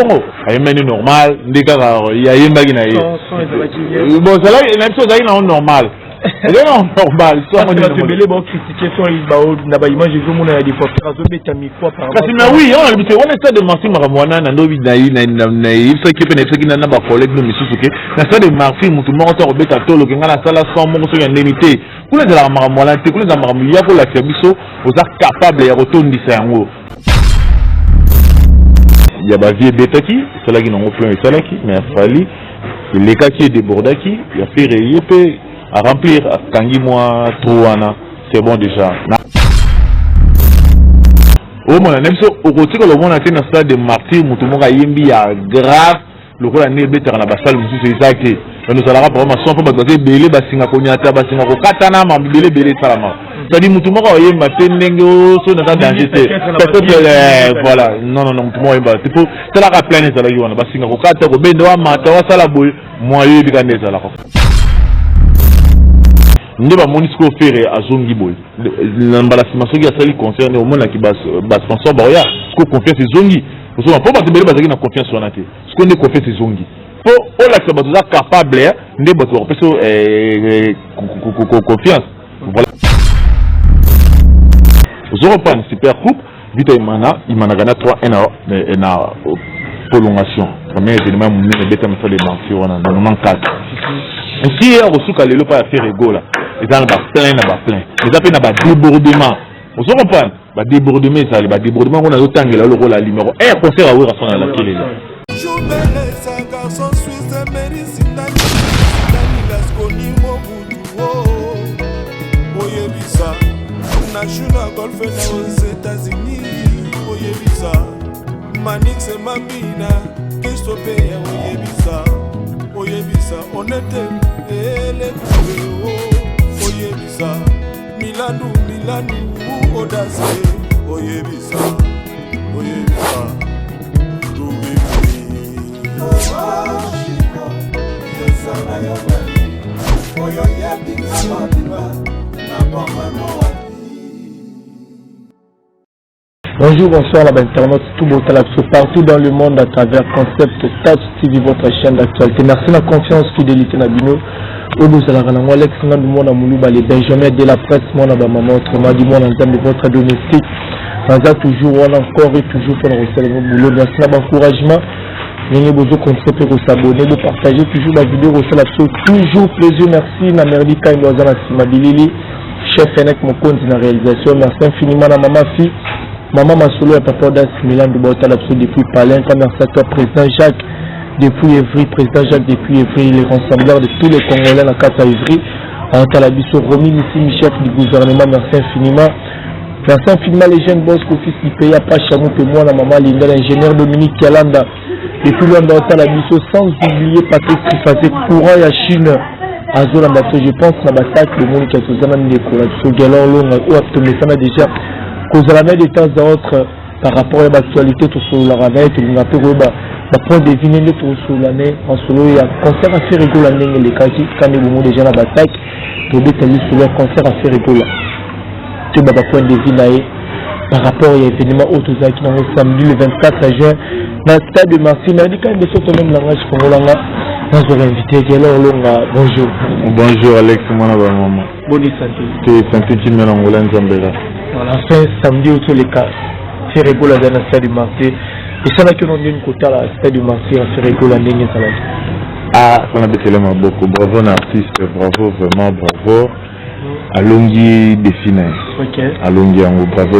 bongo ayemeni normal ndika ya yembaki na ye bon ça là même chose ayi na normal c'est normal soit on a belé bon critiquer son il ba na ba image je mona ya des fois faire zo beta micro par parce que oui on a l'habitude on essaie de mentir maramwana na ndobi na yi ça qui peut être na ba collègue no misusuke na ça de marfi mutu mo to beta tolo ke ngana sala sans mo so ya ndemité kule de la maramwana te kule za maramu ya ko la kebiso oza capable ya rotondisa yango il y a ba vie beta qui cela qui n'ont plein cela qui mais fali les cas qui est débordé qui il a fait réyer à remplir kangi moi troana c'est bon déjà au moins même so au côté que le monde a été dans stade de martyr mutumoka yembi ya grave le ko la ne better na basal musu c'est exact nous allons rapport ma son pas baser belé basinga konyata basinga ko katana ma belé belé salama c'est dit mutumoka yemba tendengo so na danger c'est voilà non mutumoka yemba il faut c'est la plein ça la yona basinga ko kata ko bendo wa mata wa sala boy moyo bi kaneza la ko ndeba monisco faire azongi boy l'emballement soki a sali concerne au monde qui bas sponsor baoya ko confiance zongi parce que pas battre bazaki na confiance sur naté ce qu'on est confiance zongi pour on la que bato capable ndé bato peso confiance voilà vous aurez pas une super coupe vite imana gana 3-1 na prolongation premier événement mon beta me fait les mentions on a 94 ainsi hier au souka lelo pas faire rigola ils ont plein ils ont fait débordement vous comprenez ba débordement ça ba débordement on a autant que le rôle la numéro 1 concert à ouvrir à la télé National Golf aux États-Unis oyebisa Manix et Mambina Christophe oyebisa on était les oyebisa Milanu Audace oyebisa Bonjour, bonsoir à l'internaute, tout beau partout dans le monde à travers Concept Touch TV, votre chaîne d'actualité. Merci de la confiance, fidélité, Nabino. Odo Salaranango, Alex Nandumona Moulouba, les Benjamin de la presse, mon maman, autrement dit, mon entame de votre domestique. Naza toujours, on encore et toujours pour le recel boulot. Merci de l'encouragement. N'ayez besoin qu'on se peut s'abonner, de partager toujours la vidéo, toujours plaisir. Merci, Namerdi Kaindoazana Simabilili, chef Fenech Mokonzi dans la réalisation. Merci infiniment à Maman Fille. Maman Masolo et Papa Das Milan de Botalapso depuis Palin, merci à toi, Président Jacques, depuis Évry, Président Jacques depuis Évry, les rassembleurs de tous les Congolais à Kata Évry, en Talabiso, Romy, ici, chef du gouvernement, merci infiniment. Merci infiniment les jeunes boss, Kofis Ipeya, Pachamou, et moi, la maman Linda, l'ingénieur Dominique Kalanda, depuis loin dans Talabiso, sans oublier Patrick Trifazé, courant à Chine, à Zolanda, je pense, à la bataille, le monde qui a tout ça, dans les courages, Galon, Long, ou Aptomesana déjà. Cause à la main de temps à autre par rapport à l'actualité tout sur la ravette tout le monde point deviner le tout sur l'année en solo il y a concert à faire rigoler l'année les kaji quand les moments déjà la bataille pour détailler sur leur concert à faire rigoler tout bas point deviner par rapport à l'événement autour qui dans samedi le 24 juin dans le stade de Marseille mais dit quand même sur même langage congolais nous avons invité Gelor Longa bonjour Alex mon maman bonne santé c'est santé qui me l'angola Nzambela. Voilà, fin samedi autour les cas, c'est rigolo dans le stade du Marseille. Et ça là que l'on dit une côté à la stade du Marseille, c'est rigolo dans le stade. Ah, on a décelé beaucoup. Bravo l'artiste, bravo vraiment, bravo. Alongi dessiné. Ok. Alongi en bravo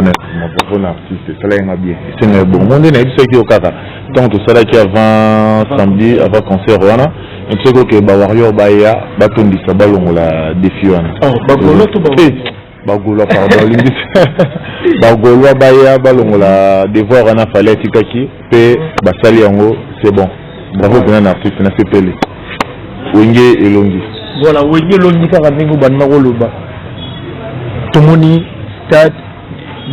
l'artiste. Ça là il m'a bien. C'est un bon. Mon dernier c'est qui au Kata. Donc tout ça là qui avant samedi, avant concert voilà. Et tu sais que Bawario Baya, Batondi Sabalong la défi voilà. Oh, Bagolo tout bon. Bagolo pardon Bagolo baya balongola devoir ana fallait tikaki pe basali yango c'est bon bravo bien artiste na sepele wenge elongi voilà wenge elongi ka ndingo banna koloba tomoni stade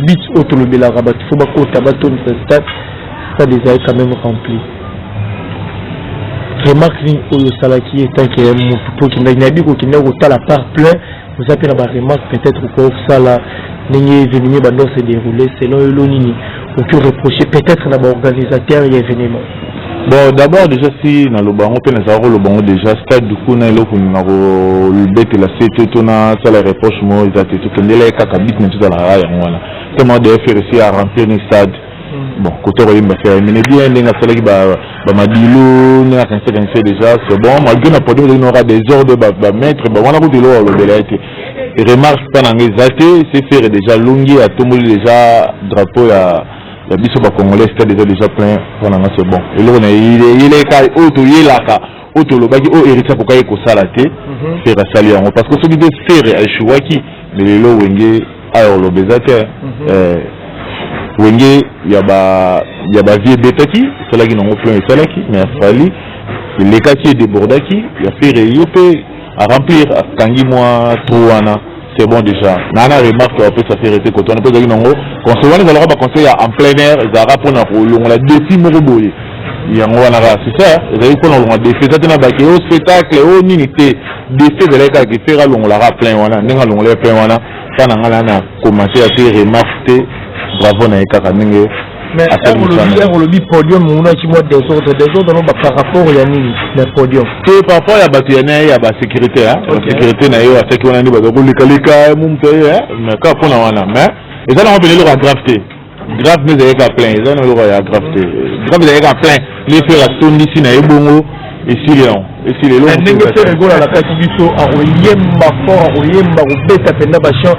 beach autolobela rabat faut bakota baton stade ça déjà est quand même rempli remarque ni oyo salaki est que pour qui n'a dit qu'il n'a pas la part plein. Vous avez la remarque peut-être que ça là, l'événement va se dérouler selon l'ONU. On peut reprocher peut-être à l'organisateur et l'événement. Bon, d'abord, déjà, si dans le banc, on le banc déjà, stade du coup, le bête la CT, on a ça les reproches, moi, ils ont été tout, qu'on est là, kakabit, mais tout à la raille, voilà. Tellement de FRC à remplir les stades. Bon, côté royaume, bah, faire, mais bien, les gars, qui m'a dit, l'eau, n'a qu'un fait déjà, c'est bon, malgré la production, il y aura des ordres, bah, mettre, bah, on a goûté l'eau, le délai, et remarque, pendant les athées, c'est faire déjà longué, à tout le monde, déjà, drapeau, la biso ba congolais c'était déjà plein pendant c'est bon et là il est cas auto yelaka auto lobaki o héritier pour kay ko salate faire saluer parce que celui de faire échouaki mais le wenge alors le bezateur wenge ya ba vie betaki cela qui n'ont plein cela qui mais fali les cas qui débordaki ya faire yopé à remplir kangi moi troana. C'est bon déjà. Nana remarque qu'on peut s'affairiter quand on peut dire non. Quand on va dans le conseil en plein air, ils arrivent pour nous. On a défi moroboye. Il y a c'est ça. Ils arrivent pour nous. Défi ça t'es n'importe au spectacle, au minité. Défi de l'écart qui fait on l'a plein wana. N'enga on l'a plein wana. Ça n'a commencé à faire remarquer. Bravo na ekaka n'enga. Mais on le dit podium, on a qui moi des autres par rapport à Yannick, le podium. C'est par rapport à Batiana, il y a la sécurité, hein. La sécurité, n'a eu à ce qu'on a dit, mais quand on a mais, et ça, on va venir le drafter. Draft, mais il y a plein, ils ont le droit à drafter. Draft, il y a plein, les faire à son ici, n'a eu bon, et si les longs. Et si les longs. Un négociateur rigole à la Katibiso, à Oyemba fort, à Oyemba, au Beta Pendabachan.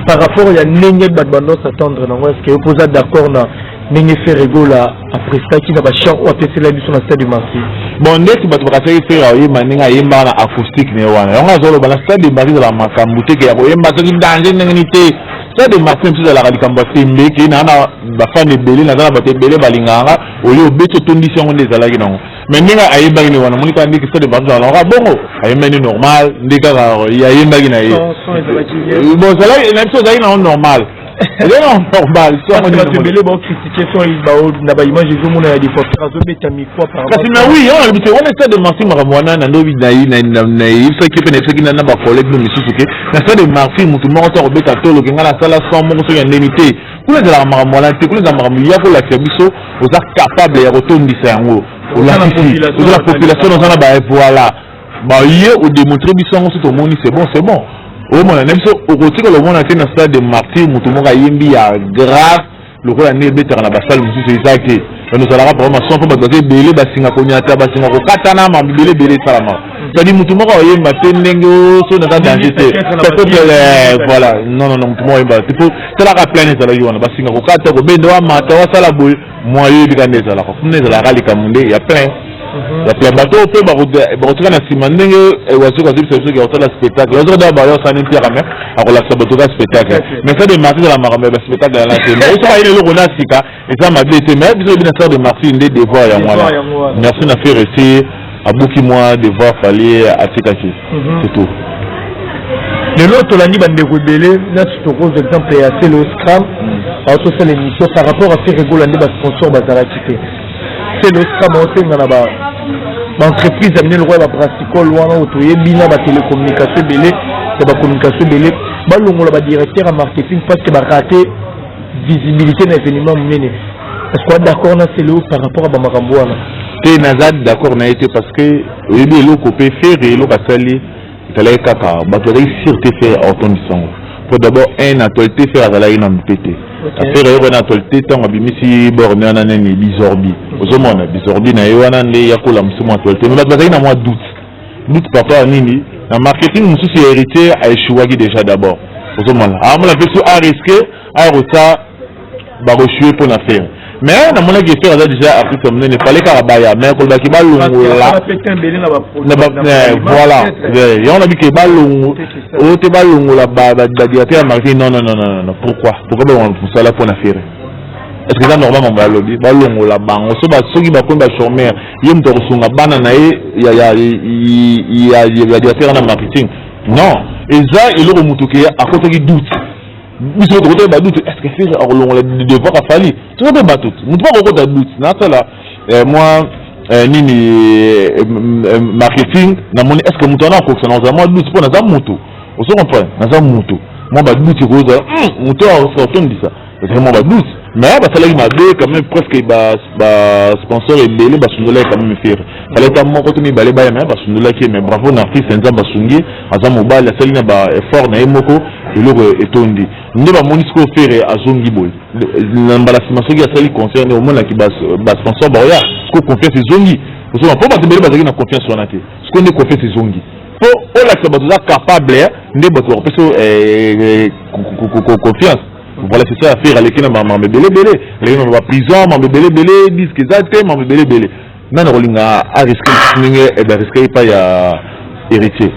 Par rapport à Nenye Badbando s'attendre, est-ce que vous êtes d'accord na Nenye Ferregola après ça qui n'a pas chant ou après c'est la mission à stade de Marseille. Bon, dès que tu vas faire un Yémaninga Yéma acoustique, on a zolo dans la stade de Marseille de la Macambouté qui a Yéma qui danger n'unité. Stade de Marseille c'est de la Radicambouté mais qui n'a pas fan de Belé, n'a pas battu Belé Balingara au lieu de beto condition des alagi non. Mais Nenga Ayéba ni wana monika ndi que stade de Marseille on aura bon. Ayéma ni normal, ndeka il y a Yéma qui n'a eu. Bon, ça là il y a une chose à dire normal. C'est normal. Ça on va te belé bon critiquer son na ba image zo mona ya des fois trazo beta mi fois par parce que oui on essaie de Marseille maramwana na ndobi na ça qui fait ce qui n'a pas collègue de misusuke na ça de Marseille mutu mo to beta to lo kinga na sala sans mo so ya ndemité pour les maramwana te pour les maramuli ya ko la biso aux capable ya rotondisa yango la population dans na ba voilà ba yé au démontrer biso ngo tout monde c'est bon au moins même ça au côté que le monde a été dans stade de Martyr mutumoka yembi ya grave le roi né better na basal musu c'est ça que nous allons vraiment son pour baser belé basinga konyata basinga ko katana ma belé salama ça dit mutumoka yemba tendengo so na danger c'est voilà non mutumoka yemba c'est la pleine ça la yona basinga ko kata ko bendo wa mata wa sala boy moyo bikande sala ko fune sala kali kamunde ya plein la plein bateau peut barotuka na simandenge wazuka zipse qui a le spectacle les autres d'abord ça n'est pas même alors la sabotuka spectacle mais ça de Marseille de la marambe spectacle dans la scène et ça il est le ronasika et ça m'a dit mais bisous bien ça de Marseille des devoirs ya moi merci na faire ici à beaucoup moi devoir fallait à Tikachi c'est tout de l'autre l'année bande rebelle là tu te poses exemple et assez le scrum auto c'est l'émission par rapport à faire rigoler les sponsors bazala quitter c'est le scrum aussi dans la l'entreprise amener le roi la brasicole loin autour bina ba télécommunication belé c'est ba communication belé ba longo la directeur en marketing parce que ba raté visibilité d'un événement mené est-ce qu'on d'accord na c'est le par rapport à ba makambo wana et nazad d'accord na été parce que oui le copé faire et le basali talay kaka ba to sûreté faire autonisation pour d'abord un actualité faire à la une mpété affaire une actualité tant abimisi borné na neni bizorbi ozomona bizorbi na yoana nde yakola msumo actualité mais bazali na moi doute papa nini na marketing mususu héritier a échoué déjà d'abord ozomona amona peso a risqué a rota ba rechuer pour l'affaire mais na mona qui faire déjà après ça ne fallait qu'à baya mais ko baki balungu la voilà et on a dit que balungu o te balungu la ba directeur marketing non pourquoi on ça là pour l'affaire est-ce que ça normalement ba lobby balungu la bango so ba soki ba ko ba chômeur yem to sunga bana na ya directeur na marketing non et ça il le mutuke à côté qui doute mais c'est le côté doute est-ce que c'est on devoir à fali tu peux pas tout on pas côté doute na ça là moi nini marketing na moni est-ce que mutana ko ça na moi doute pour na za mutu on se comprend na za mutu moi ba doute ko za mutu a sorti dit ça c'est moi ba doute mais basalaki mabe quand même presque sponsor ebele basundolaki quand même faire fallait ta moko to mibale baya mais basundolaki mais bravo na artiste nzamba basungi aza mobali asali na ba effort na moko eloko etondi nde bamoni siko faire azongi boy na mbala sima soki asali concerne au moins ki ba sponsor ba oya siko confiance ezongi osoma po bato ebele bazalaki na confiance wana te siko nde confiance ezongi po olakisa bato za capable nde bato bakopesa confiance. Voilà, c'est ça à faire avec les mamans bébé les mamans prison mamans bébé disent que ça t'es mamans bébé mais on a risqué et ben risqué pas ya héritier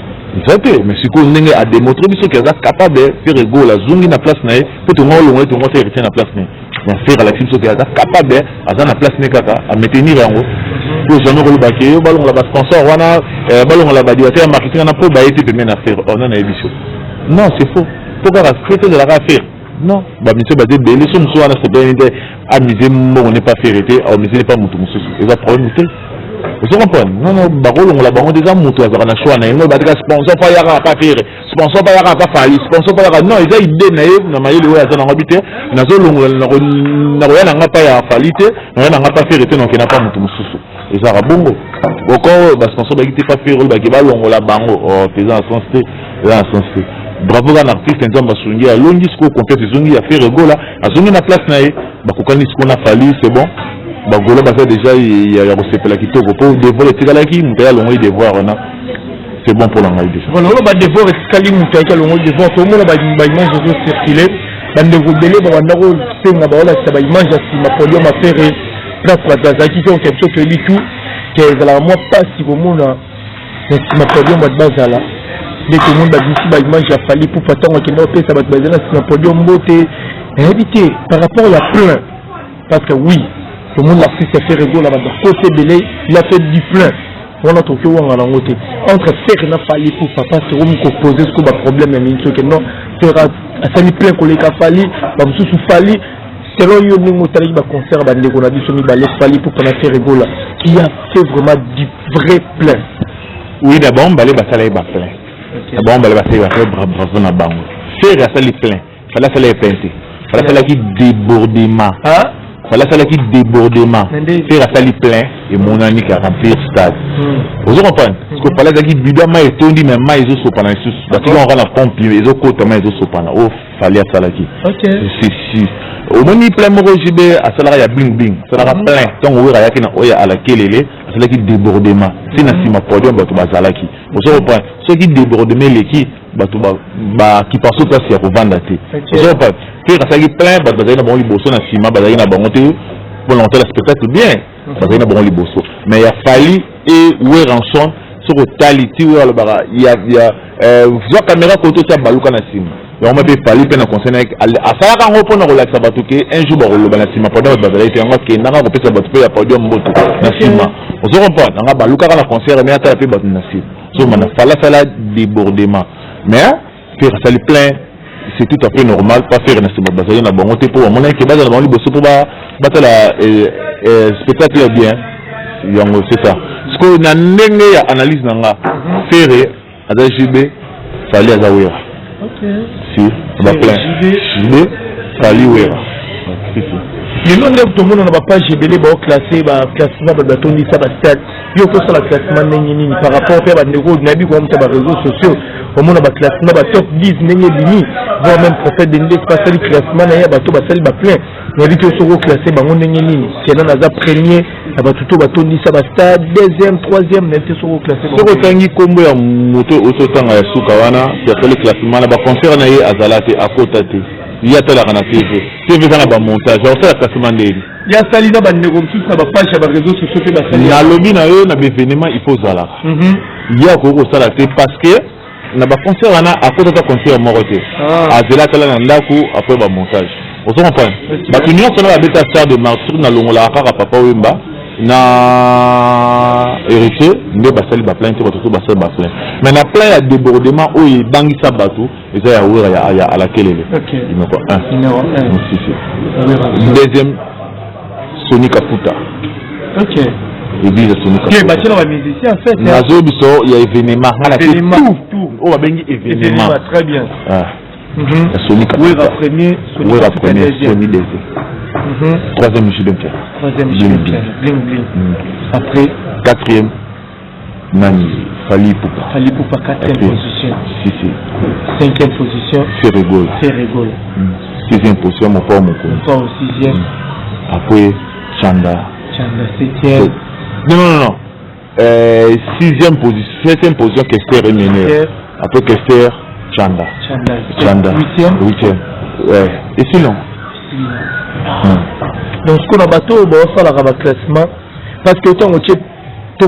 ça t'es mais si qu'on n'est à démontrer qu'ils sont capables de faire égaux la zone na place nae peut on le tout monter héritier na place nae mais faire la film sont capable à dans la place nae kaka à maintenir en haut pour jamais le baquer ballon la sponsor wana ballon la badiateur marketing na pour bailler te permet à faire on a émission non c'est faux pour la traiter de la affaire. Non, monsieur Badé, les sommes soit à la amuser, on n'est pas fait arrêter, amuser n'est pas mon tout, c'est un problème. Vous comprenez? Non, non, barreau, on l'a barreau des amours, on a choix, on a sponsor pas yara pas faire, sponsor pas yara pas falli, sponsor pas yara, non, ils ont idée naïve, on a maillé le hasard en habité, on a zone, on a rien à pas yara fallité, on a rien à pas faire arrêter, donc il n'a pas mon tout, et ça va bongo. Encore, sponsor, il n'était pas fait, on l'a barreau, faisant un sens, bravo à l'artiste nzamba basungi alongi siko confiance zongi a faire rigolo a zongi na place na ye bakokani siko na fali c'est bon bagolo baza déjà ya kosepela kitoko po devoir etikalaki mutu ya longo devoir wana c'est bon pour l'angai déjà voilà ba devoir etikali mutu ya longo devoir to mona ba image zo circuler bande ko belé ba wanda ko senga ba wala sa ba image ya sima polio ma faire na kwata qui fait quelque chose que lui tout que la moi pas si vous mona na sima polio ma bazala dès que le monde a dit si l'image a fallu pour pas tant qu'il n'a pas ça va te baser là c'est un podium beauté éviter par rapport à plein parce que oui le monde l'artiste a fait rigolo là-bas côté belé il a fait du plein on a trouvé où on a l'engoté entre faire n'a fallu pour papa c'est où qu'on poser ce qu'on a problème mais il que non faire à ça plein qu'on les a fallu comme sous fallu selon yo ni motali ba concert bande qu'on a dit semi balé fallu pour qu'on a fait rigolo qui a fait vraiment du vrai plein oui d'abord balé ba ça là ba plein. Bon, on va faire bravo na bango. Faire ça les plein. Fallait ça les peinter. Fallait ça qui débordement. Fallait ça qui débordement. Faire ça les plein et mon ami qui a rempli le stade. Vous comprenez? Parce que fallait ça qui bidama et tondi mais mais ils sont pendant sous. Parce qu'on rend la pompe ils ont côté mais ils sont pendant. Oh, fallait ça là qui. OK. Si. Au moins il plein mon régime à ça là il y a bling bling. Ça là plein. Donc on va y a oya à la kelele. C'est là qui débordement. C'est na sima podium bato bazala qui. Vous comprenez? Ceux qui débordement les qui bato ba qui passe au place pour vendre té. Vous comprenez? Faire ça qui plein bato bazala bon liboso na sima bazala na bango té pour lancer le spectacle bien. Bazala bon liboso. Mais il a fallu et ouais rançon sur qualité ou il y a voir caméra côté ça baluka na sima. Donc on m'a fait fallu peine concernant à ça quand on prend la relax bato que un jour ba le na sima podium bazala té on va que na ko pesa bato ya podium boto na sima. Vous comprenez? On a baluka na concert mais ata pe bato na sima. So man fallait débordement. Mais faire ça le plein c'est tout à fait normal pas faire na sima bazala na bango té pour mon que bazala bango liboso pour ba batala spectacle bien. Yango c'est ça. Ce que na ndenge ya analyse nanga faire ada JB fallait azawera. OK. Si, ba plein. JB fallait wera. Les noms de tout le monde n'a pas GBL classé classement de Tony Sabastat. Il y a aussi le classement par rapport à des réseaux sociaux. Au monde a classement top 10 n'engagé voire même prophète de l'espace classement n'a pas tout basel plein. Mais vite au second classé bango n'engagé. C'est dans la premier tout Tony Sabastat deuxième troisième n'a été second classé. Ce que tangi combo ya moto autotanga ya sukawana ya le classement na ba concert na ye azalate à côté. Il y a tout la TV. TV dans la montage. On fait la classement des. Il y a Salina Banegomsus na ba page sur les réseaux sociaux de la Salina. Na lobby na eux na événement il faut zala. Il y a ko salate parce que na ba concert wana à côté de concert moroté. Azela tala na ndaku après ba montage. Vous comprenez? Ba union sur la bêta star de Martyr na longola kaka papa Wemba na héritier ne basali ba plainte ba tout basali ba plainte. Mais na plein ya débordement où il bangi sa bateau et ça ya à la kelele. OK. Numéro 1. Numéro 1. Deuxième Sony Kaputa. OK. Et bien Sony Kaputa. Qui est battu dans la musicien en fait. Nazo biso il y a événement, tout. Oh ba bengi événement. Très bien. Sony Kaputa. Oui, premier, Sony deuxième. Troisième Jibem Piana. Troisième Piana. Bling Bling. Après. Quatrième. Nani. Fali Poupa. Fali Poupa, quatrième position. Si. Cinquième position. Ferregol. Sixième position, mon frère, mon coach. Mon frère au sixième. Après, Chanda. Septième. Non. Sixième position. Septième position, Kester et Ménère. Après Kester, Chanda. Huitième. Ouais. Et sinon. Donc, ce qu'on a battu, on va faire le classement. Parce que tant que tu as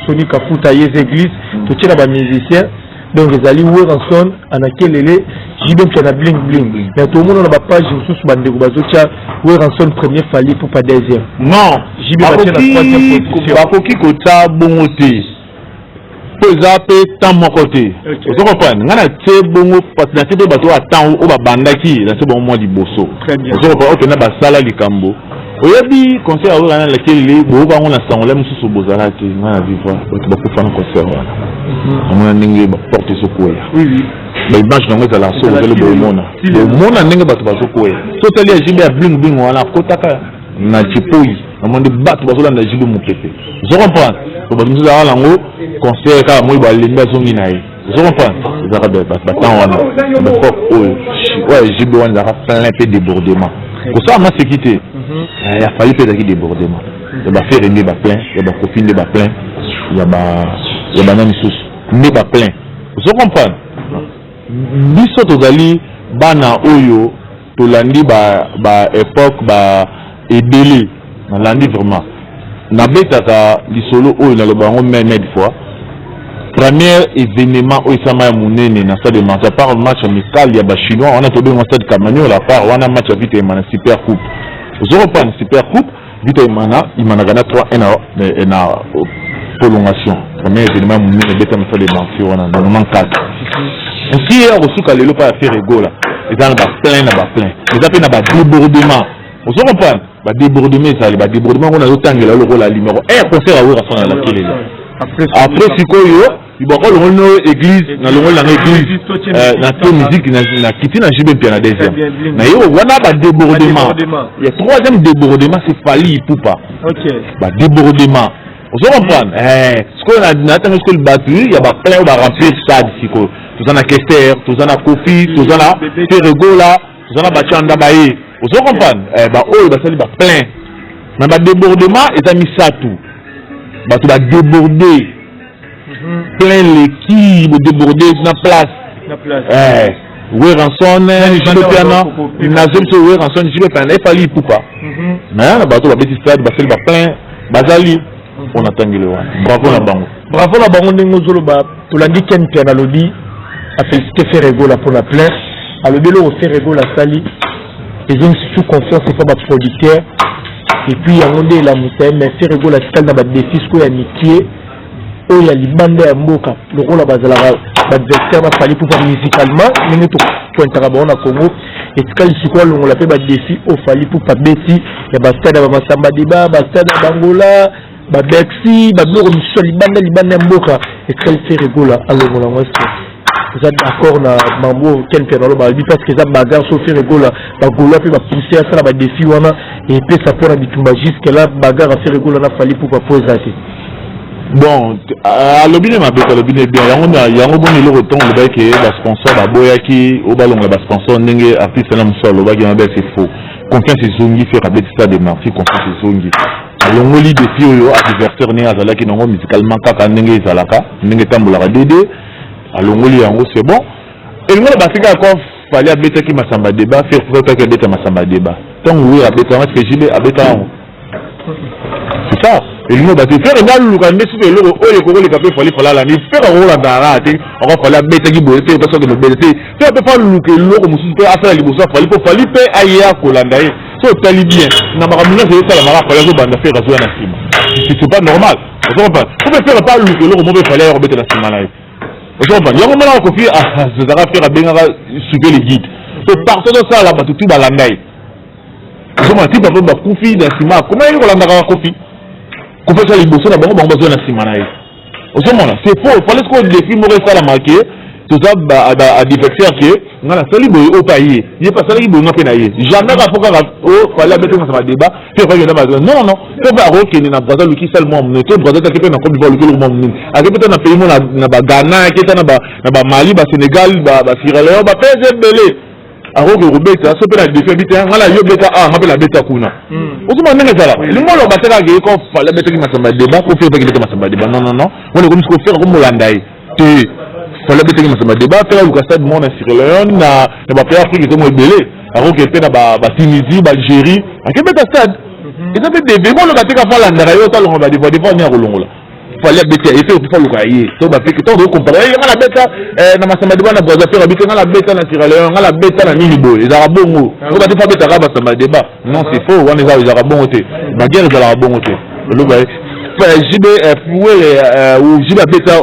Sonic Kafuta, les églises, tu as des musiciens. Donc, les alliés Weranson, Anakelele, Jibem Piana Bling Bling. Mais tout le monde n'a pas page, je suis bandé, Weranson premier, Fali pour pas deuxième. Non, Jibem Piana troisième position. Bakoki Kota Bongote. Pesape tant mon côté. Vous comprenez? Ngana tse bongo parce que c'est bateau à temps au bandaki, dans ce bon mois du bosso. Vous comprenez? On a basala likambo. Oyebi conseil à wana laquelle les boba on a sangle mususu bozala te ngana vivre ba ko fana conseil wana. On ninge ba porter sokoya. Oui. Ba image nango za la so le bomona. Le mona ninge ba to sokoya. So tali ya jimbe ya bling bling wana kotaka na chipoi. On m'a dit battre bazola na jibe mukepe. Vous comprenez? To ba mususu ala ngo conseil ka moi ba limba zongi nae. Vous comprenez? Za ba temps wana. Ba ko ouais jibe wana za plein peu débordement. Pour ça m'a c'est quitté. Il a fallu faire des débordements. Il va faire un débat plein, il va profiter débat plein, il va même sous débat plein. Vous comprenez? Biso tozali bana oyo tolandi ba époque ba ebele na landi vraiment. Na betaka lisolo oyo na lobango même fois. Premier événement au Isama Mounene na stade de Marseille par match amical il y a ba chinois on a tombé en stade Camagno la part on a match à vite na super coupe. Vous reprendre super coupe vite il m'a gagné 3-1 na prolongation. Premier événement Mounene beta na stade de Marseille on a normalement 4. Ainsi a reçu ka lelo pas faire rigola. Et dans ba plein na ba plein. Les appels na ba débordement. Vous reprendre ba débordement ça ba débordement on a otangela le rôle à numéro 1 concert à ouvrir son la télé. Après sikoyo ibako longo église na longo la église na to musique na kiti na Jibem Piana deuxième na yo wana ba débordement il y a troisième débordement c'est Fali Poupa. OK ba débordement vous comprenez ce qu'on a na tant que le battu il y a ba plein ba remplir stade siko tout ça na Kester tout ça na Kofi tout ça na Ferregola tout ça na Bachanda baé vous comprenez ba oh ba sali ba plein na ba débordement et ça mis ça tout bah tu vas déborder plein l'équipe déborder sur la place Weranson Jibem Piana Nazem so Weranson Jibem Piana il fallait Poupa mais na bateau ba petit stade ba fait ba plein bazali on attend le bravo la bango ndingo zolo ba tolandi Ken Piana lobby a félicité Ferregola pour la plein a le belo Ferregola sali ils ont sous confiance c'est pas ba producteur. Et puis il y a un monde la montagne mais faire rigoler la salle dans le défi ce qu'il y a niqué oh il y a les bandes à Mboka le rôle à Bazala l'adversaire va falloir pour faire musicalement mais nous tout interabon à Congo et ce qu'il y a on l'a fait le défi au fallu pour pas Betty il y a Bastade à Masamba Diba Bastade à Bangola Bexi Bablo Michel les bandes à Mboka et ce qu'il fait rigoler alors on l'a vous êtes d'accord na mambo Ken Piana lo ba parce que ça bagarre sauf rigola ba gola puis ba pousser ça ba défi wana et puis ça pour bitumba jusque là bagarre à faire rigola na fali pour pas poser ça bon à l'obine ma bête l'obine bien yango bon le retour le bail que la sponsor ba boyaki au ballon ba sponsor ndenge artiste na musolo ba ki mabe c'est faux confiance zongi faire avec ça de Marseille confiance zongi alongoli défi oyo adversaire ne azala ki nango musicalement kaka ndenge ezalaka ndenge tambola dédé alongoli yango c'est bon et nous la basika quoi fallait abeta ki masamba débat faire pour que abeta masamba débat tant oui abeta parce que jibe abeta c'est ça et nous ba faire ngal lu kan mesu le o le ko le kapé fallait la ni faire ro la dara te on va fallait abeta ki boye parce que le belté fait pas lu que lo ko musu pe affaire li bosa fallait pe aya ko landa e so tali bien na makamuna c'est ça la mara fallait zo banda faire zo na sima c'est pas normal vous comprenez vous faire pas lu que lo ko mo be fallait abeta la sima là. Il y a un moment où il y a les guides. Partout de ça, là, tout va l'andaï. Comment tu peux pas confier dans Sima? Comment il va l'andaï confier? Qu'on fait ça, les bossons, d'abord, on va besoin de Sima. C'est faux. Il fallait que les films auraient ça la marqué. tout ça adversaire que on a sali boy au pays il pas sali boy ngapena ye jamais ka foka o fallait mettre ça débat puis pas non c'est pas OK ni na Brazza luki seulement ne to Brazza qui peut na Côte d'Ivoire luki le monde a que peut na pays mo na ba Ghana qui na ba Mali ba Sénégal ba Sierra Leone ba pèse belé alors que Robert ça peut la défaire vite ngala yo beta ngapela la beta kuna okuma ndenge sala lingolo bateka ke ko fallait mettre ma débat ko faire pas que ma débat non on est comme ce qu'on fait comme Hollande te fallait que ma débat faire le stade monde sur Leone na ba pays Afrique était mo belé alors que pe na ba Tunisie ba Algérie a que beta stade et ça fait des vélos le bateka fa la ndara yo ça longo ba des fois ni rolongola fallait beta et fait pour le cahier to ba fait que to comparer la beta na masamba débat na Brazza faire habiter na la beta na Sierra Leone na la beta na Ninibo les arabongo to ba fa beta ba masamba débat non c'est faux on les arabongo te ma guerre les arabongo te le ba jibe ou jibe abeta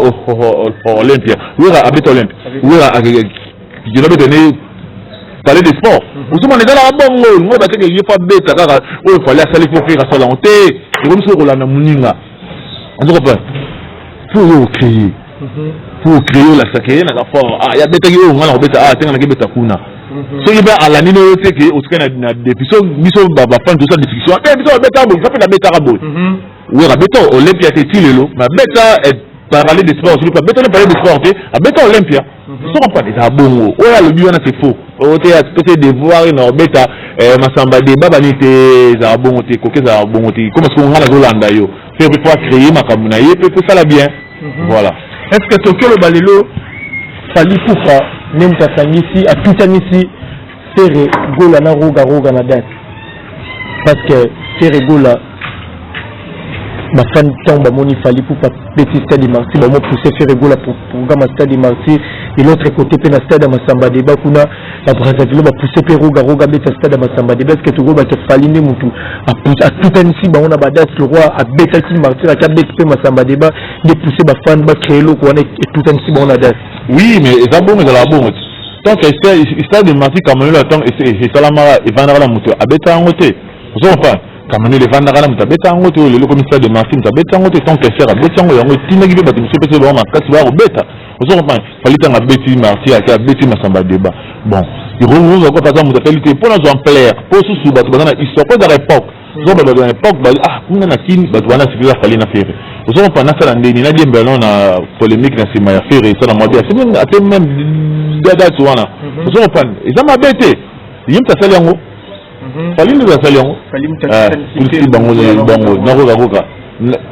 Olympia ou abeta Olympia ou je l'avais donné parler de sport vous on est dans la bonne moi parce que il faut beta car il fallait salir pour faire ça là on était comme ça Rolanda Muninga on se comprend faut créer la saké na fort il y a beta qui on va beta tenga na beta kuna so il va à la nino c'est que au scan na depuis so miso ba fan tout ça discussion miso beta bon ça fait la beta rabo oui la beta Olympia c'est tilelo ma beta est parler de sport sur pas beta parler de sport à beta Olympia so on pas des abongo ouais le but c'est faux au théâtre peut-être devoir une beta masamba de baba ni te za bongo te koke za bongo te comme ce qu'on a dans Hollande yo fait pour créer makamuna ye peut ça la bien voilà est-ce que Tokyo le balelo fali poufa même tasangisi a tutanisi faire gola na roga na date parce que faire gola ma fan tombe moni fali poufa petit stade Marti ba mo pousser faire gola pour programme stade Marti et l'autre côté pe na stade Masamba Deba kuna la Brazzaville ba pousser pe roga beta stade Masamba Deba est-ce que to go ba te fali ne mutu a tutanisi ba on a ba date le roi a beta ki Marti a beta pe Masamba Deba de pousser ba fan ba créer lo ko na tutanisi ba on a date oui mais ça bon mais la bon tant que stade Marti comme le temps et salamara et vendra la moto a beta en côté vous comprenez comme les vendra la moto beta en côté le commissaire de Marti beta en côté tant que faire beta en côté tinagi ba tu sais pas ma kasi ba beta vous comprenez fallait tant a beti Marti a beti Masamba Deba bon il revient encore par exemple de pour nous en plaire pour sous ba tu na histoire pas dans l'époque zo ba dans l'époque ba kuna na kin ba tu na sibila fallait na faire vous comprenez na ça ndeni na diembe na polémique na sima ya faire ça na moi bien c'est même dada tu wana vous comprenez et ça m'a bêté yim ta sali yango fallait nous sali yango fallait bango na roga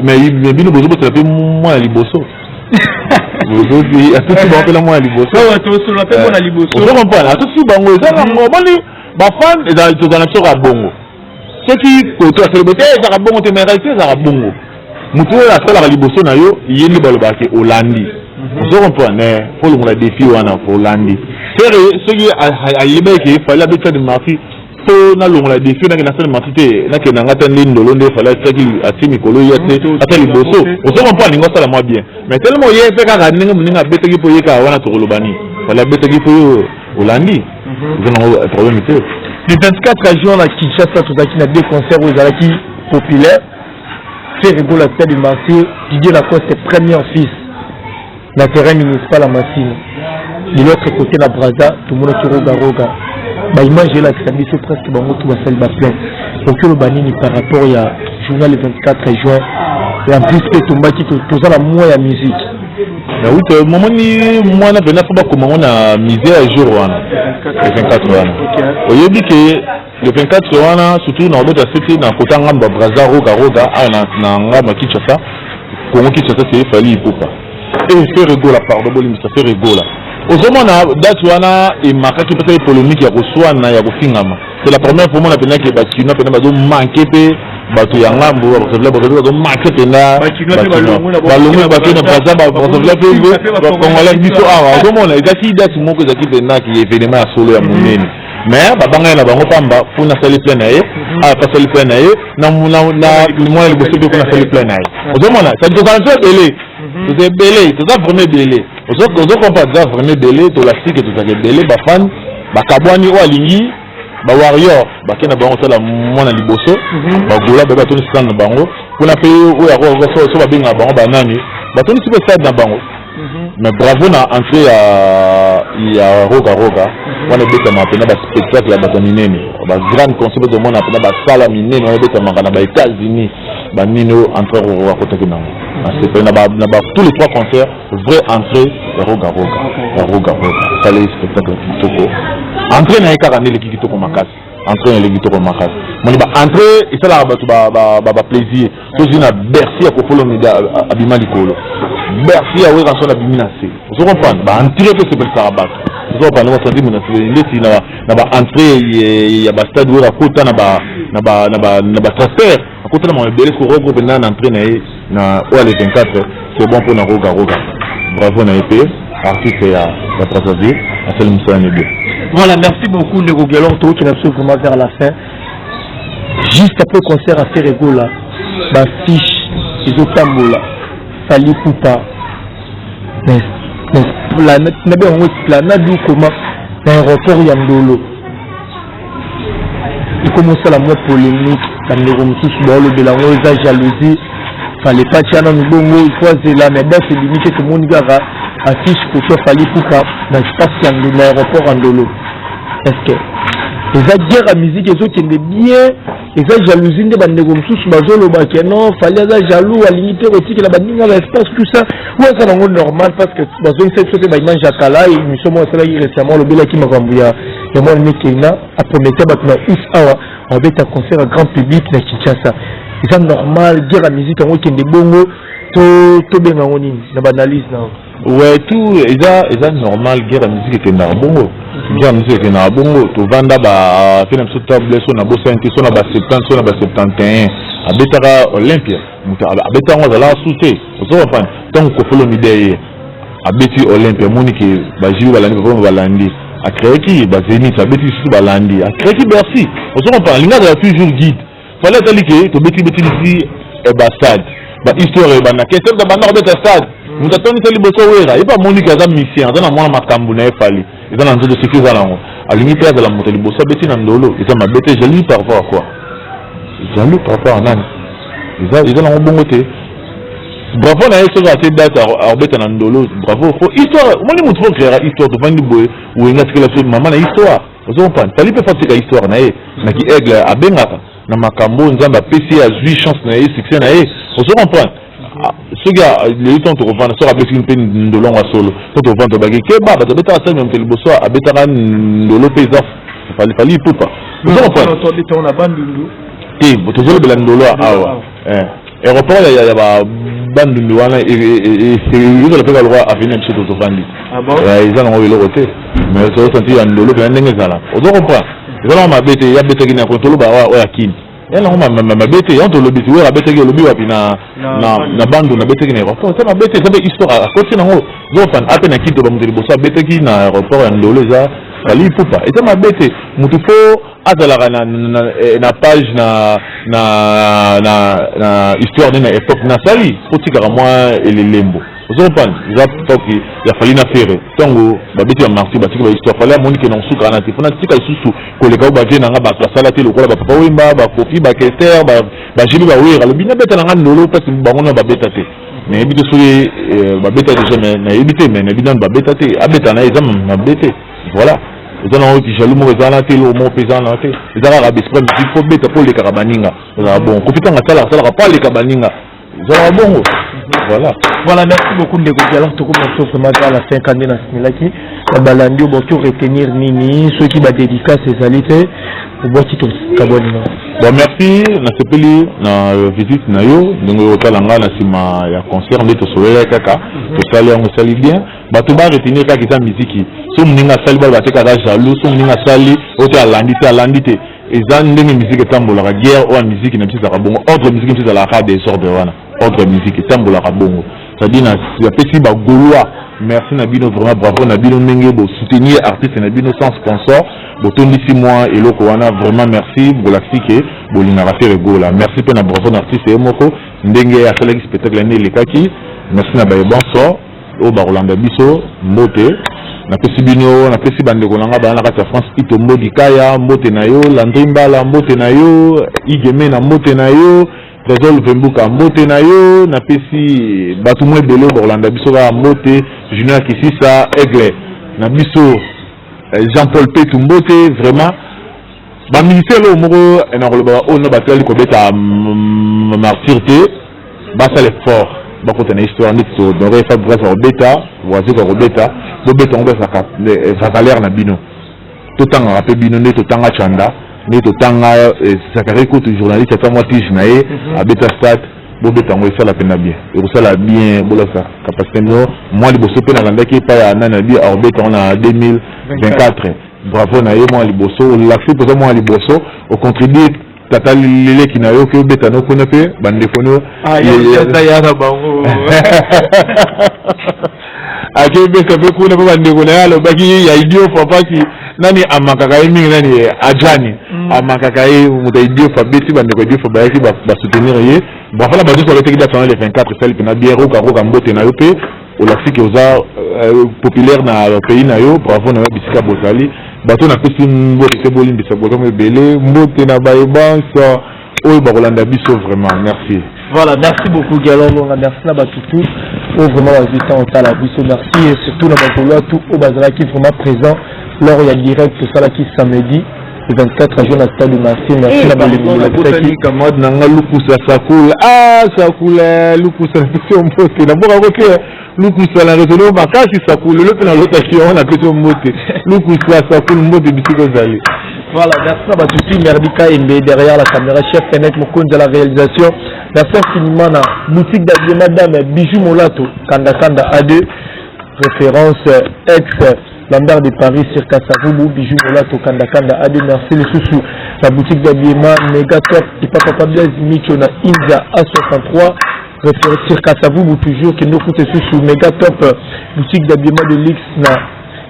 mais bino bozo bozo pe moi à liboso aujourd'hui à tout ce bango la moi à liboso to so la pe moi à liboso vous comprenez à tout ce bango ça na moni ba fan et dans to na sora bongo ce qui côté à célébrer ça bongo te mérite ça bongo mutu la sala la liboso na yo yeni baloba ke Hollandi vous comprenez faut le défi wana pour Hollandi c'est ce qui a yebe ke fallait habiter de Marti na longola défi na sala Marti na ke na ngata lindo londe fallait tsaki atimi kolo yete ata liboso vous comprenez ngo sala moi bien mais tellement yé fait ka ninga muninga betaki po yeka wana to kolobani fallait betaki po Hollandi vous avez un problèmeité le 24 régions à Kinshasa tout qui na deux concerts aux alaki populaires fait rigoler la tête de Marseille Didier Lacoste premier fils na terrain municipal à Massine de l'autre côté la Brazza tout le monde qui roga bah image là qui s'habille presque bango tout va salle ba plein donc le banini par rapport il y a journal le 24 juin et en plus que tombaki tout ça la moi la musique na oui moment ni moi na bena pas comment on a misé à jour wana le 24 wana oyebi que le 24 wana surtout na l'autre cité na kota ngamba Brazza roga na ngamba Kinshasa Congo Kinshasa c'est fali ipoka et fait rigoler pardon bolim ça fait rigoler ozomona date wana et makaki peut-être polémique ya koswana ya kofingama c'est la première fois moi na pena ke bakina pena bazo manquer pe bato ya ngambo bazo manquer pena balongo na bato na Brazza ba congolais biso awa ozomona ezaki date moko ezaki pena ki événement ya solo ya monene mais babanga na bango pamba pour na sali plein nae pas sali plein nae na moi le bosso pour na sali plein nae ozomona ça doit être belé c'est belé c'est ça vraiment belé ozo kompa ça vraiment belé to la sike to ça belé ba fan ba kabwani o alingi ba warrior ba kena bango sala mwana liboso ba gola ba to ni stand bango kuna pe o ya ko so ba binga bango ba nani ba to ni sibe stade na bango mais bravo na entrée ya Roga on est bête ma pena ba spectacle ya bato minene ba grand concert de mona pena ba sala minene on est bête ma kana ba États-Unis ba nino entrée wa kotaki na c'est pena ba tous les 3 concerts vrai entrée ya Roga ça les spectacle kitoko entrée na ekaka ne le kitoko makasi entrée na le kitoko makasi moni ba entrée et ça la ba plaisir to na Bercy ya ko follow media abima likolo Bercy ya wera so na bimina se vous comprenez ba entrée que c'est pour ça ba vous comprenez moi senti mon ndeti na ba entrée ya ba stade wera kota na ba transfert kota na mo belé ko regrouper na entrée na les 24 c'est bon pour na Roga bravo na EP artiste ya Brazzaville à celle Moussa bien. Voilà, merci beaucoup Nego Galon, qui n'a absolument vers la fin. Juste après le concert à Ferregola, ma fiche, les Otambola, Fali Poupa, Planadu comment, l'aéroport Yandolo. Il commence à la moins polémique, la négociation sur le bilan, la jalousie, fallait pas tirer dans le bon mot, il faut c'est là, mais bon, c'est limité que mon gars affiche pour toi, Fali Poupa, dans l'espace de l'aéroport Yandolo. Est-ce que les guerres à musique, les autres qui aiment bien, les jalousies de Bandegomsou, Bazolo Bakeno, fallait être jaloux à limiter au titre la banding à l'espace, tout ça. Ouais, ça c'est normal parce que Bazon fait sauter Baïman Jakala et nous sommes récemment le Bela qui m'a renvoyé. Et moi, le mec qui a promis à Oussawa, on va être un concert à grand public dans Kinshasa. C'est normal, guerre à musique, on voit qu'il y a des bons tout bien en ligne, la banalise. Ouais, tout, c'est normal, guerre à musique est un bongo. Guerre à musique est un bongo. Tu vends d'abord, tu fais un table, tu as bossé un petit, tu as 70, tu as 71. À Betara Olympia, à Betara on va la sauter. Vous savez, tant qu'on fait l'idée, à Betty Olympia, Monique, Bajou, Balandi, à Créki, Bazénit, à Betty Sou Balandi, à Créki Bercy. Vous savez, l'ingénieur a toujours guide. Fallait dire que tu Betty ici et Bastad. Bah, histoire, bah, na question de Bandar Betastad. Nous attendons que les besoins wera. Il pas Monique Azam mission. Dans la moindre makambu na efali. Ils ont entendu ce qu'ils ont. À limite de la montée les besoins Betty Nandolo. Ils ont ma bête jaloux parfois quoi. Jaloux parfois nan. Ils ont un bon côté. Bravo na eso ga te date à Betty Nandolo. Bravo. Faut histoire. Moi les moutons créer histoire de vendre boy ou une articulation maman na histoire. Vous avez pas. Tali peut faire cette histoire na na qui aigle à Bengaka. Na makambo nzamba PC a 8 chances na succès na vous comprenez. Ce gars, les temps te revendent, ça rappelle une peine de long à solo. Quand tu revends, tu vas dire que bah, tu vas faire même que le bosso a bétaran de l'opésa. Il fallait il peut pas. Vous comprenez. On a bandu. Et vous te jouez de l'andolo à aéroport, il y a bandu de l'ouana et ils ont le droit à venir chez toi vendre. Ah bon? Ils en ont eu le côté. Mais ça va sentir un lolo qui est un engagement. Vous comprenez. Ils ont ma bête, il y a bête qui n'a contrôlé bah ouais à qui. Elle a ma bête, on te le dit, ouais, la bête qui est le bio, puis na bande, na bête qui n'est pas. C'est ma bête, c'est une histoire à côté d'un haut. Donc, à peine à qui te va me dire, bon, ça bête qui n'a aéroport, un lolo, ça, ça lui faut pas. Et c'est ma bête, mon tout faut, à la page, na histoire d'une époque, na sali, faut que moi, et les lembo. Vous comprenez? Il a fallu na faire. Tango, ma bête a marqué, bah, histoire, fallait à mon qui n'en souffre, il faut n'attendre qu'à sous, que les gars, bah, viennent, bah, salaté, le rôle, bah, papa, oui, bah, kofi, bah, kester, bah, j'ai vu, bah, oui, le bina bête, n'a lolo, parce que, bah, on a, bah, bête, mais, évite, bah, bête, déjà, mais, évite, mais, évidemment, bah, bête, ah, bête, n'a, ils ont, ma bête, voilà. Ils ont un petit jaloux, ils ont un tel, au mot paysan, ils ont un rabais, il faut bête pour les carabaninga. Bon, profitant à ça, ça va pas les carabaninga. Ils ont un bon. Voilà. Voilà, merci beaucoup de alors tout comme on se met à la fin quand on a fini là qui la balandi au bout retenir nini ceux qui va dédicacer ces alités au bout qui tout kabonino. Bon merci na sepeli na visite na yo ndongo otalanga na sima ya concert ndeto solela kaka to sali on sali bien ba to ba retenir kaka kita musique so mninga sali ba te kaka jaloux so mninga sali oti alandi te eza ndenge musique tambola guerre ou musique na mpisa ka bongo ordre musique mpisa la ka désordre wana ordre musique tambola ka bongo c'est-à-dire na petit ba gaulois merci Nabino vraiment bravo Nabino ndenge bo soutenir artiste Nabino sans sponsor bo tondisi moi et loko wana vraiment merci bo laxike bo linga faire gola merci pe na bravo artiste emoko ndenge ya kala spectacle l'année lekaki merci na baye bonsoir o ba Rolanda biso mote na pesi bino na pesi bande ko nanga ba na kata France itombo dikaya mbote na yo Landrimba la mbote na yo igeme na mbote na yo Trésor Vembuka mbote na yo na pesi batu mwe belé Orlando biso ka mbote Junior Kisisa Aigle na biso Jean-Paul Petu mbote vraiment ba militaire lo moko na koloba ono batali ko beta martirté ba ça l'effort ba ko tena histoire nito donc il faut bref beta voici ko beta bo beta on va ça valeur na bino tout temps rappel bino ne tout temps chanda ne tout temps Zakari ko journaliste ta moi tige nae a beta stat bo beta on ça la peine bien et ça la bien bo la ça capacité no moi liboso pe na landaki pa ya nana bi a beta on a 2024 bravo na moi liboso l'accès pour moi liboso au contribuer tata lele qui na yo ke beta no kona pe bande fono ya na bango ake beta pe kuna pe bande kona ya lo baki ya idio papa ki nani amakaka mingi nani ajani amakaka muta idio fa beti bande ko idio fa ba ki ba soutenir ye bravo la bande so le teki da le 24 celle que na biero ka ko mbote na yo pe au l'accès qui osa populaire na pays na yo bravo na bisika bozali bato na pesi mbote te boli mbisa bozo mebele mbote na bayebansa oyo bakolanda biso vraiment merci. Voilà, merci beaucoup Galon, merci na batutu au vraiment bazita on tala biso merci et surtout na bakolo tout au bazala qui vraiment présent lors il y a direct ça là qui samedi le 24 juin à stade de Marseille. Merci na balemi kamad na nga lukusa sakula sakula lukusa pesi mbote na boka kote lukusa la retenu makasi sakula le pena lotation na pesi mbote lukusa sakula mbote bisiko zali. Voilà, merci à Batuti, Merdika Embe derrière la caméra, chef Fenech Mokonde à la réalisation. Merci infiniment à boutique d'habillement Madame Bijou Molato, Kanda Kanda A2, référence ex Lambert de Paris, Circa Savou, Bijou Molato, Kanda Kanda A2. Merci les sous-sous. La boutique d'habillement Megatop, et Papa Blaise Micho na India A63. Référence Circa Savou, toujours qui nous coûte sous Megatop, boutique d'habillement de Lix na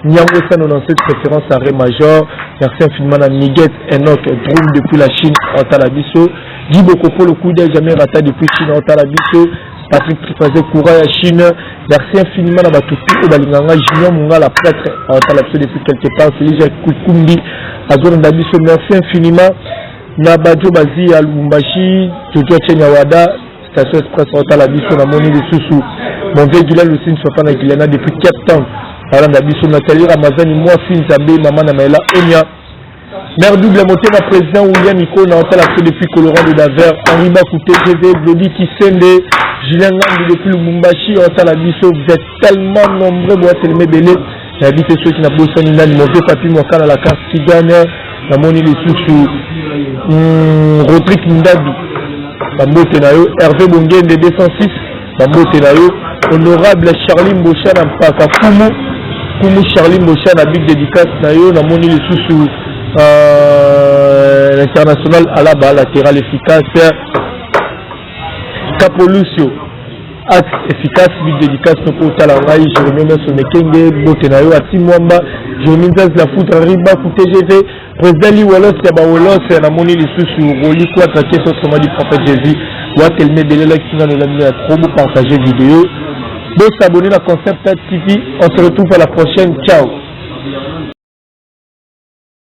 Niambo San dans cette référence à Ré Major. Merci infiniment à Miguel Enoch Droum depuis la Chine en Talabiso. Guy Bokopo le coup d'œil jamais raté depuis Chine en Talabiso. Patrick Trifazé Koura à Chine. Merci infiniment à Batutu au Balinganga Junior Munga la prêtre en Talabiso depuis quelque part. Félix Koukoumbi à Zone d'Abiso. Merci infiniment Nabadjo Bazi à Lubumbashi. Jojo Chenyawada Station Express en Talabiso. Na Moni de Soussou. Mon vieux Guylain Lucine Sofana Guylaina depuis 4 ans. Alors, Nathalie Ramazani, moi, fils Zambé, maman Namaela, Onia. Mère double moté, ma président William Iko, n'a pas la depuis Colorant de Daver, Henri Bakouté, GV, Glody Kissende, Julien Ngambi depuis le Mumbashi, en la biso, vous êtes tellement nombreux, vous êtes tellement belé. J'habite ceux qui n'ont pas besoin d'un mauvais papier, moi, quand la carte qui gagne, la monnaie des sous-sous, Rodrigue Ndabi, la Motenayo, Hervé Bongen de 206, la Motenayo, honorable Charlie Mbosha, Nampaka Koumou. Koumou Charlie Mbosha na big dédicace na yo na moni les sous l'international à la balle latéral efficace Capolucio axe efficace big dédicace no kota la ngai Jérémy Meso Mekenge bote na yo ati mwamba Jérémy Nzaz la foudre riba ku TGV président li Walos ya ba Walos na moni les sous roli quoi traquer autrement dit prophète Jésus wa telme belela qui na l'ami à trop beau partager vidéo. De s'abonner à Concept TV. On se retrouve à la prochaine. Ciao.